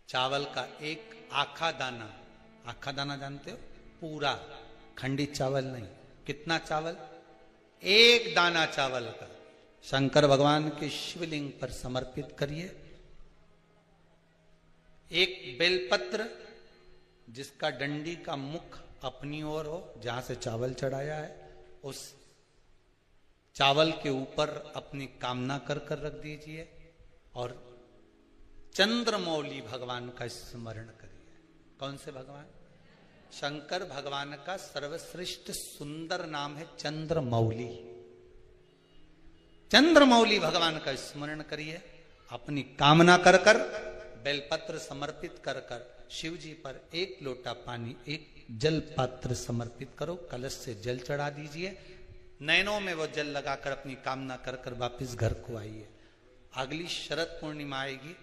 चावल का एक आखा दाना जानते हो? पूरा खंडित चावल नहीं। कितना चावल? एक दाना चावल का शंकर भगवान के शिवलिंग पर समर्पित करिए। एक बेलपत्र जिसका डंडी का मुख अपनी ओर हो, जहां से चावल चढ़ाया है, उस चावल के ऊपर अपनी कामना कर कर रख दीजिए और चंद्रमौली भगवान का स्मरण करिए। कौन से भगवान? शंकर भगवान का सर्वश्रेष्ठ सुंदर नाम है चंद्रमौली। चंद्रमौली भगवान का स्मरण करिए। अपनी कामना कर कर बेलपत्र समर्पित कर कर शिव जी पर एक लोटा पानी, एक जल पात्र समर्पित करो, कलश से जल चढ़ा दीजिए। नैनों में वो जल लगाकर अपनी कामना कर कर वापिस घर को आइए। अगली शरद पूर्णिमा आएगी,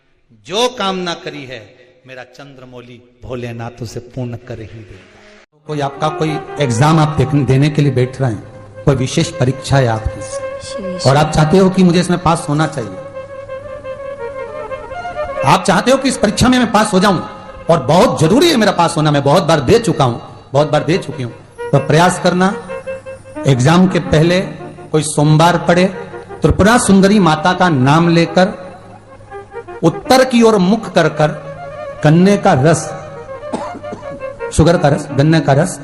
जो कामना करी है मेरा चंद्रमौली भोलेनाथ उसे पूर्ण कर ही देगा। कोई आपका कोई एग्जाम आप देने के लिए बैठ रहे हैं, कोई विशेष परीक्षा है आपकी और आप चाहते हो कि मुझे इसमें पास होना चाहिए, आप चाहते हो कि इस परीक्षा में मैं पास हो जाऊं और बहुत जरूरी है मेरा पास होना, मैं बहुत बार दे चुका हूं, बहुत बार दे चुकी हूं, तो प्रयास करना। एग्जाम के पहले कोई सोमवार पड़े, त्रिपुरा सुंदरी माता का नाम लेकर उत्तर की ओर मुख कर कर गन्ने का रस, शुगर का रस, गन्ने का रस,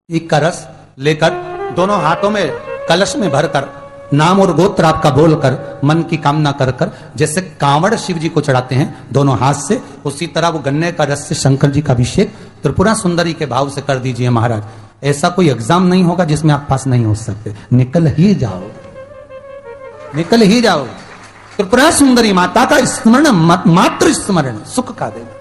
एक का रस लेकर दोनों हाथों में कलश में भरकर नाम और गोत्र आपका बोलकर मन की कामना कर कर, जैसे कांवड़ शिव जी को चढ़ाते हैं दोनों हाथ से, उसी तरह वो गन्ने का रस से शंकर जी का अभिषेक त्रिपुरा सुंदरी के भाव से कर दीजिए। महाराज, ऐसा कोई एग्जाम नहीं होगा जिसमें आप पास नहीं हो सकते। निकल ही जाओ, निकल ही जाओ। त्रिपुरा सुंदरी माता का स्मरण, मात्र स्मरण सुख का देना।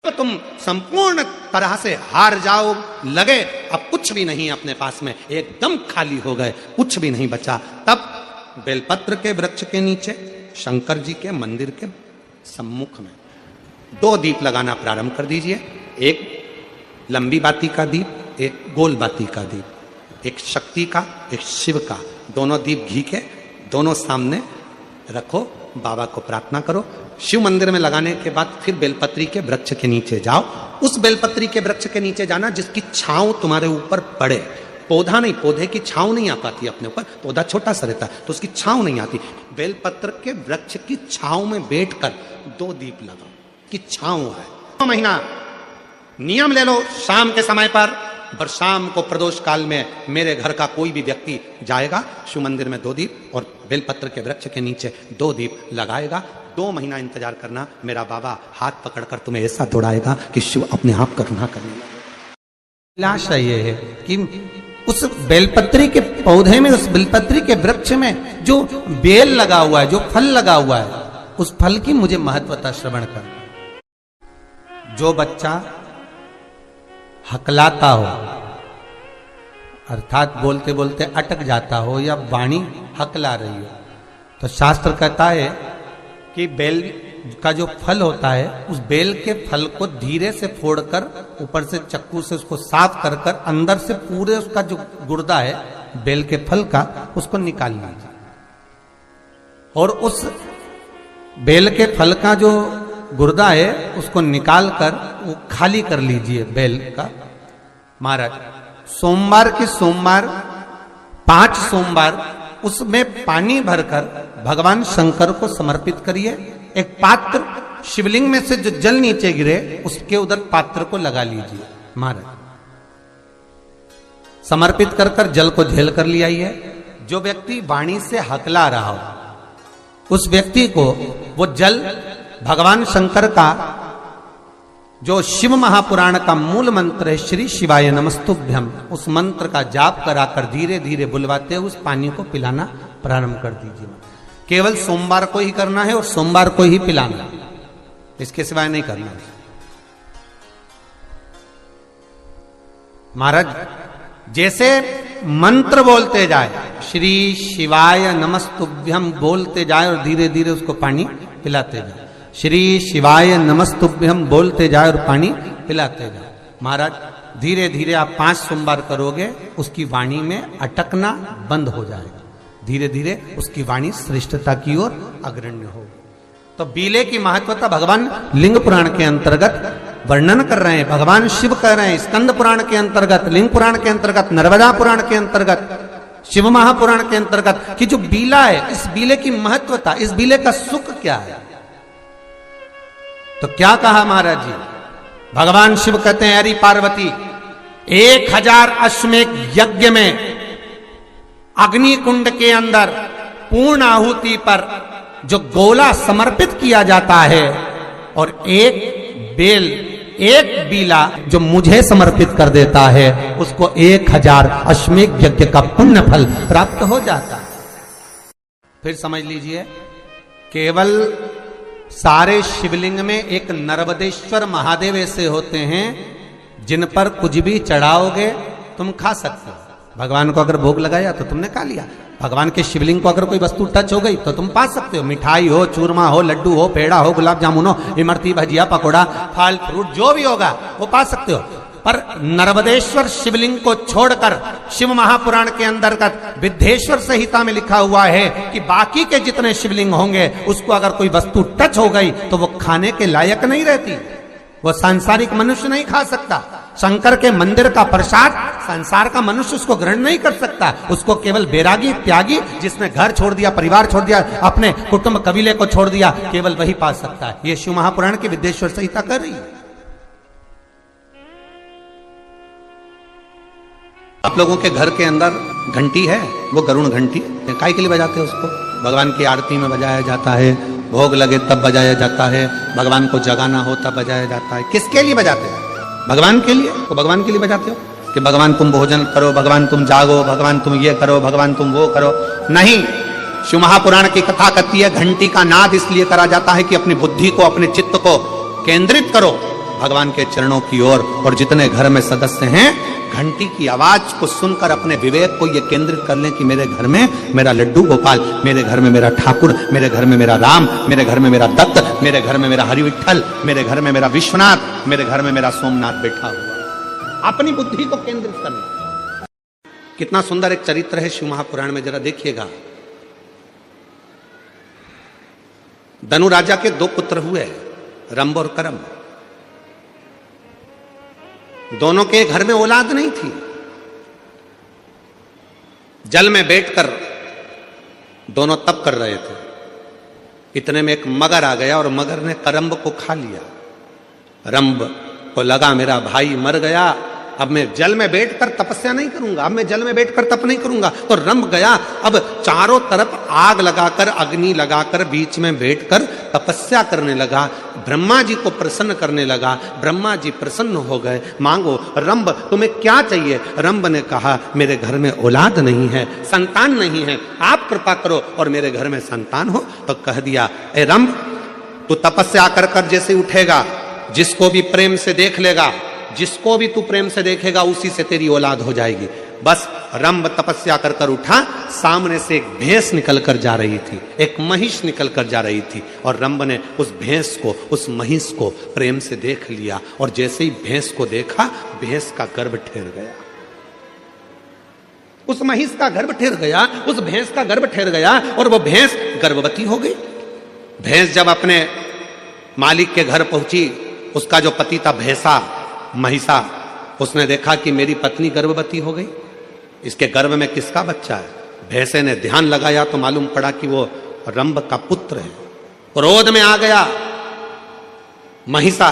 तो तुम संपूर्ण तरह से हार जाओ, लगे अब कुछ भी नहीं अपने पास में, एकदम खाली हो गए, कुछ भी नहीं बचा। तब बेलपत्र के वृक्ष के नीचे शंकर जी के मंदिर के सम्मुख में 2 दीप लगाना प्रारंभ कर दीजिए। एक लंबी बाती का दीप, एक गोल बाती का दीप, एक शक्ति का, एक शिव का। दोनों दीप घी के दोनों सामने रखो, बाबा को प्रार्थना करो। शिव मंदिर में लगाने के बाद फिर बेलपत्री के वृक्ष के नीचे जाओ। उस बेलपत्री के वृक्ष के नीचे जाना जिसकी छांव तुम्हारे ऊपर पड़े। पौधा नहीं, पौधे की छांव नहीं आ पाती अपने ऊपर, पौधा छोटा सा रहता है तो उसकी छांव नहीं आती। बेलपत्र के वृक्ष की छांव में बैठकर 2 दीप लगाओ कि छांव है। 2 महीना नियम ले लो, शाम के समय पर और शाम को प्रदोष काल में मेरे घर का कोई भी व्यक्ति जाएगा, शिव मंदिर में 2 दीप और बेलपत्र के वृक्ष के नीचे 2 दीप लगाएगा। 2 महीना इंतजार करना, मेरा बाबा हाथ पकड़कर तुम्हें ऐसा दौड़ाएगा कि शिव अपने आप करुणा करने लगेगा। आशा ये है कि उस बेलपत्री के पौधे में, उस बेलपत्री के वृक्ष में जो बेल लगा हुआ है, जो फल लगा हुआ है, उस फल की मुझे महत्वता श्रवण कर। जो बच्चा हकलाता हो, अर्थात बोलते बोलते अटक जाता हो या वाणी हकला रही हो, तो शास्त्र कहता है कि बेल का जो फल होता है, उस बेल के फल को धीरे से फोड़कर ऊपर से चक्कू से उसको साफ कर कर अंदर से पूरे उसका जो गुर्दा है बेल के फल का, उसको निकाल लीजिए और उस बेल के फल का जो गुर्दा है उसको निकाल कर वो खाली कर लीजिए बेल का। महाराज, सोमवार के सोमवार 5 सोमवार उसमें पानी भरकर भगवान शंकर को समर्पित करिए। एक पात्र, शिवलिंग में से जो जल नीचे गिरे उसके उधर पात्र को लगा लीजिए। महाराज, समर्पित कर कर जल को झेल कर ले आइए। जो व्यक्ति वाणी से हकला रहा हो उस व्यक्ति को वो जल भगवान शंकर का जो शिव महापुराण का मूल मंत्र है, श्री शिवाय नमस्तुभ्यम, उस मंत्र का जाप कराकर धीरे धीरे बुलवाते हुए उस पानी को पिलाना प्रारंभ कर दीजिए। केवल सोमवार को ही करना है और सोमवार को ही पिलाना, इसके सिवाय नहीं करना है। महाराज, जैसे मंत्र बोलते जाए, श्री शिवाय नमस्तुभ्यम बोलते जाए और धीरे धीरे उसको पानी पिलाते जाए, श्री शिवाय नमस्तुभ्यम बोलते जाए और पानी पिलाते जाए। महाराज, धीरे धीरे आप 5 सोमवार करोगे, उसकी वाणी में अटकना बंद हो जाएगा, धीरे धीरे उसकी वाणी श्रेष्ठता की ओर अग्रण्य होगी। तो बीले की महत्वता भगवान लिंग पुराण के अंतर्गत वर्णन कर रहे हैं, भगवान शिव कह रहे हैं स्कंद पुराण के अंतर्गत, लिंग पुराण के अंतर्गत, नर्मदा पुराण के अंतर्गत, शिव महापुराण के अंतर्गत कि जो बीला है, इस बीले की महत्वता, इस बीले का सुख क्या है। तो क्या कहा महाराज जी, भगवान शिव कहते हैं अरे पार्वती 1000 अश्वमेध यज्ञ में अग्नि कुंड के अंदर पूर्ण आहुति पर जो गोला समर्पित किया जाता है और एक बेल, एक बीला जो मुझे समर्पित कर देता है, उसको 1000 अश्वमेध यज्ञ का पुण्य फल प्राप्त हो जाता है। फिर समझ लीजिए, केवल सारे शिवलिंग में एक नर्मदेश्वर महादेव ऐसे होते हैं जिन पर कुछ भी चढ़ाओगे तुम खा सकते हो। भगवान को अगर भोग लगाया तो तुमने खा लिया। भगवान के शिवलिंग को अगर कोई वस्तु टच हो गई तो तुम पा सकते हो, मिठाई हो, चूरमा हो, लड्डू हो, पेड़ा हो, गुलाब जामुन हो, इमरती, भजिया, पकोड़ा, फल फ्रूट जो भी होगा वो पा सकते हो। पर नर्मदेश्वर शिवलिंग को छोड़कर शिव महापुराण के अंतर्गत विद्धेश्वर संहिता में लिखा हुआ है कि बाकी के जितने शिवलिंग होंगे उसको अगर कोई वस्तु टच हो गई तो वो खाने के लायक नहीं रहती, वो सांसारिक मनुष्य नहीं खा सकता। शंकर के मंदिर का प्रसाद संसार का मनुष्य उसको ग्रहण नहीं कर सकता, उसको केवल बैरागी, त्यागी, जिसने घर छोड़ दिया, परिवार छोड़ दिया, अपने कुटुंब कबीले को छोड़ दिया, केवल वही पा सकता है। ये शिव महापुराण की विद्धेश्वर संहिता कर रही है। आप लोगों के घर के अंदर घंटी है, वो गरुण घंटी, काय के लिए बजाते हैं उसको? भगवान की आरती में बजाया जाता है, भोग लगे तब बजाया जाता है, भगवान को जगाना हो तब बजाया जाता है। किसके लिए बजाते हैं? भगवान के लिए। तो भगवान के लिए बजाते हो कि भगवान तुम भोजन करो, भगवान तुम जागो, भगवान तुम ये करो, भगवान तुम वो करो? नहीं। शिव महापुराण की कथा कहती है घंटी का नाद इसलिए करा जाता है कि अपनी बुद्धि को, अपने चित्त को केंद्रित करो भगवान के चरणों की ओर। और जितने घर में सदस्य हैं घंटी की आवाज को सुनकर अपने विवेक को ये केंद्रित कर लें कि मेरे घर में मेरा लड्डू गोपाल, मेरे घर में मेरा ठाकुर, मेरे घर में मेरा राम, मेरे घर में मेरा दत्त, मेरे घर में मेरा हरि विठ्ठल, मेरे घर में मेरा विश्वनाथ, मेरे घर में मेरा सोमनाथ बैठा हुआ। अपनी बुद्धि को केंद्रित करना। कितना सुंदर एक चरित्र है शिव महापुराण में, जरा देखिएगा। धनु राजा के 2 पुत्र हुए, रंभ और करम। दोनों के घर में औलाद नहीं थी। जल में बैठकर दोनों तप कर रहे थे। इतने में एक मगर आ गया और मगर ने करम्ब को खा लिया। रंभ को लगा मेरा भाई मर गया, अब मैं जल में बैठकर तपस्या नहीं करूंगा, अब मैं जल में बैठकर तप नहीं करूंगा। तो रंभ गया, अब चारों तरफ आग लगाकर, अग्नि लगाकर बीच में बैठकर तपस्या करने लगा, ब्रह्मा जी को प्रसन्न करने लगा। ब्रह्मा जी प्रसन्न हो गए, मांगो रंभ तुम्हें क्या चाहिए? रंभ ने कहा मेरे घर में औलाद नहीं है, संतान नहीं है, आप कृपा करो और मेरे घर में संतान हो। तो कह दिया ए रंभ, तू तपस्या कर कर जैसे उठेगा, जिसको भी प्रेम से देख लेगा, जिसको भी तू प्रेम से देखेगा उसी से तेरी औलाद हो जाएगी। बस रंभ तपस्या कर कर उठा, सामने से एक भैंस निकल कर जा रही थी, एक महिष निकल कर जा रही थी, और रंभ ने उस भैंस को, उस महिष को प्रेम से देख लिया। और जैसे ही भैंस को देखा, भैंस का गर्भ ठहर गया, उस महिष का गर्भ ठहर गया, उस भैंस का गर्भ ठहर गया, और वो भैंस गर्भवती हो गई। भैंस जब अपने मालिक के घर पहुंची, उसका जो पति था भैंसा, महिषा, उसने देखा कि मेरी पत्नी गर्भवती हो गई, इसके गर्भ में किसका बच्चा है? भैंसे ने ध्यान लगाया तो मालूम पड़ा कि वो रंभ का पुत्र है। क्रोध में आ गया महिषा,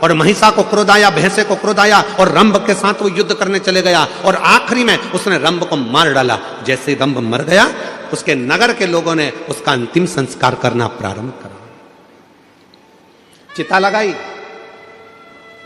और महिषा को क्रोध आया, भैंसे को क्रोध आया, और रंभ के साथ वो युद्ध करने चले गया, और आखिरी में उसने रंभ को मार डाला। जैसे रंभ मर गया, उसके नगर के लोगों ने उसका अंतिम संस्कार करना प्रारंभ करा। चिता लगाई,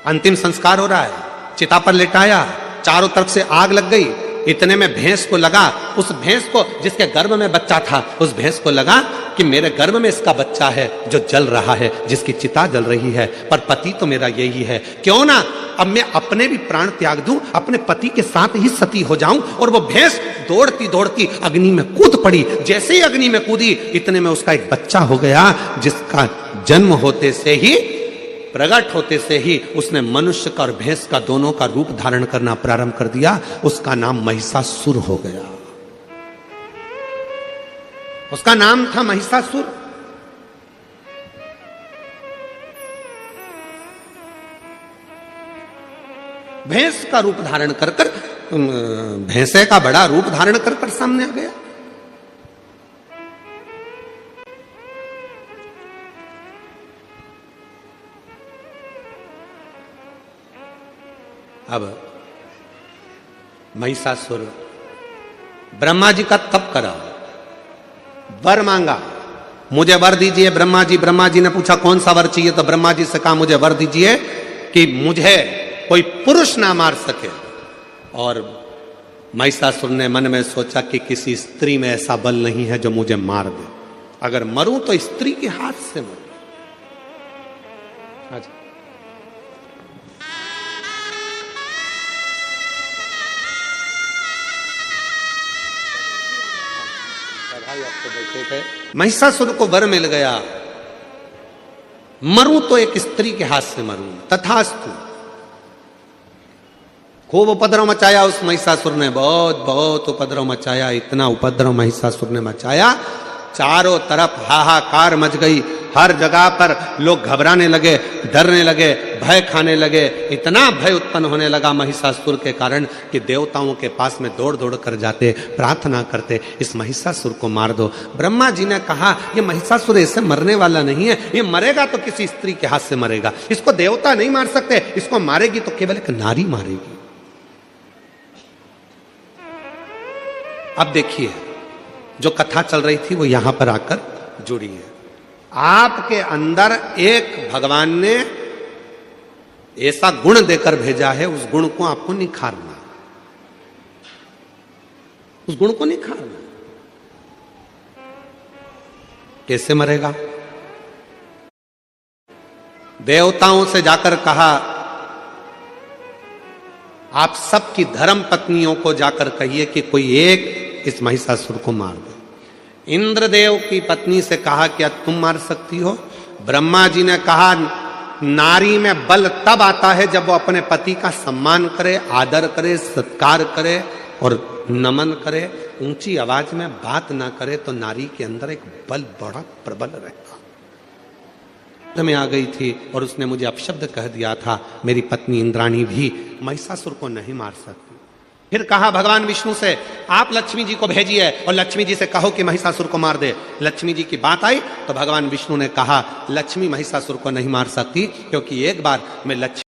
अंतिम संस्कार हो रहा है, चिता पर लेटाया, चारों तरफ से आग लग गई। इतने में भैंस को लगा, उस भैंस को जिसके गर्भ में बच्चा था, उस भैंस को लगा कि मेरे गर्भ में इसका बच्चा है जो जल रहा है, जिसकी चिता जल रही है, पर पति तो मेरा यही है, क्यों ना अब मैं अपने भी प्राण त्याग दूं, अपने पति के साथ ही सती हो जाऊं। और वो भैंस दौड़ती दौड़ती अग्नि में कूद पड़ी। जैसे ही अग्नि में कूदी, इतने में उसका एक बच्चा हो गया, जिसका जन्म होते से ही, प्रकट होते से ही उसने मनुष्य का और भैंस का दोनों का रूप धारण करना प्रारंभ कर दिया। उसका नाम महिषासुर हो गया। उसका नाम था महिषासुर। भैंस का रूप धारण कर कर, भैंसे का बड़ा रूप धारण कर कर सामने आ गया। अब महिषासुर ब्रह्मा जी का तप करा, वर मांगा, मुझे वर दीजिए ब्रह्मा जी। ब्रह्मा जी ने पूछा कौन सा वर चाहिए, तो ब्रह्मा जी से कहा मुझे वर दीजिए कि मुझे कोई पुरुष ना मार सके। और महिषासुर ने मन में सोचा कि किसी स्त्री में ऐसा बल नहीं है जो मुझे मार दे, अगर मरूं तो स्त्री के हाथ से मरूं। महिषासुर को वर मिल गया, मरूं तो एक स्त्री के हाथ से मरूं। तथास्तु। खूब उपद्रव मचाया उस महिषासुर ने, बहुत बहुत उपद्रव मचाया। इतना उपद्रव महिषासुर ने मचाया, चारों तरफ हाहाकार मच गई। हर जगह पर लोग घबराने लगे, डरने लगे, भय खाने लगे। इतना भय उत्पन्न होने लगा महिषासुर के कारण कि देवताओं के पास में दौड़ दौड़ कर जाते, प्रार्थना करते, इस महिषासुर को मार दो। ब्रह्मा जी ने कहा ये महिषासुर ऐसे मरने वाला नहीं है, ये मरेगा तो किसी स्त्री के हाथ से मरेगा, इसको देवता नहीं मार सकते, इसको मारेगी तो केवल एक नारी मारेगी। अब देखिए जो कथा चल रही थी वो यहां पर आकर जुड़ी है। आपके अंदर एक भगवान ने ऐसा गुण देकर भेजा है, उस गुण को आपको निखारना, उस गुण को निखारना। कैसे मरेगा? देवताओं से जाकर कहा आप सबकी धर्म पत्नियों को जाकर कहिए कि कोई एक इस महिषासुर को मार दे। इंद्रदेव की पत्नी से कहा क्या तुम मार सकती हो? ब्रह्मा जी ने कहा नारी में बल तब आता है जब वो अपने पति का सम्मान करे, आदर करे, सत्कार करे और नमन करे, ऊंची आवाज में बात ना करे, तो नारी के अंदर एक बल बड़ा प्रबल रहता। में आ गई थी और उसने मुझे अपशब्द कह दिया था, मेरी पत्नी इंद्राणी भी महिषासुर को नहीं मार सकती। फिर कहा भगवान विष्णु से आप लक्ष्मी जी को भेजिए और लक्ष्मी जी से कहो कि महिषासुर को मार दे। लक्ष्मी जी की बात आई तो भगवान विष्णु ने कहा लक्ष्मी महिषासुर को नहीं मार सकती, क्योंकि एक बार मैं लक्ष्मी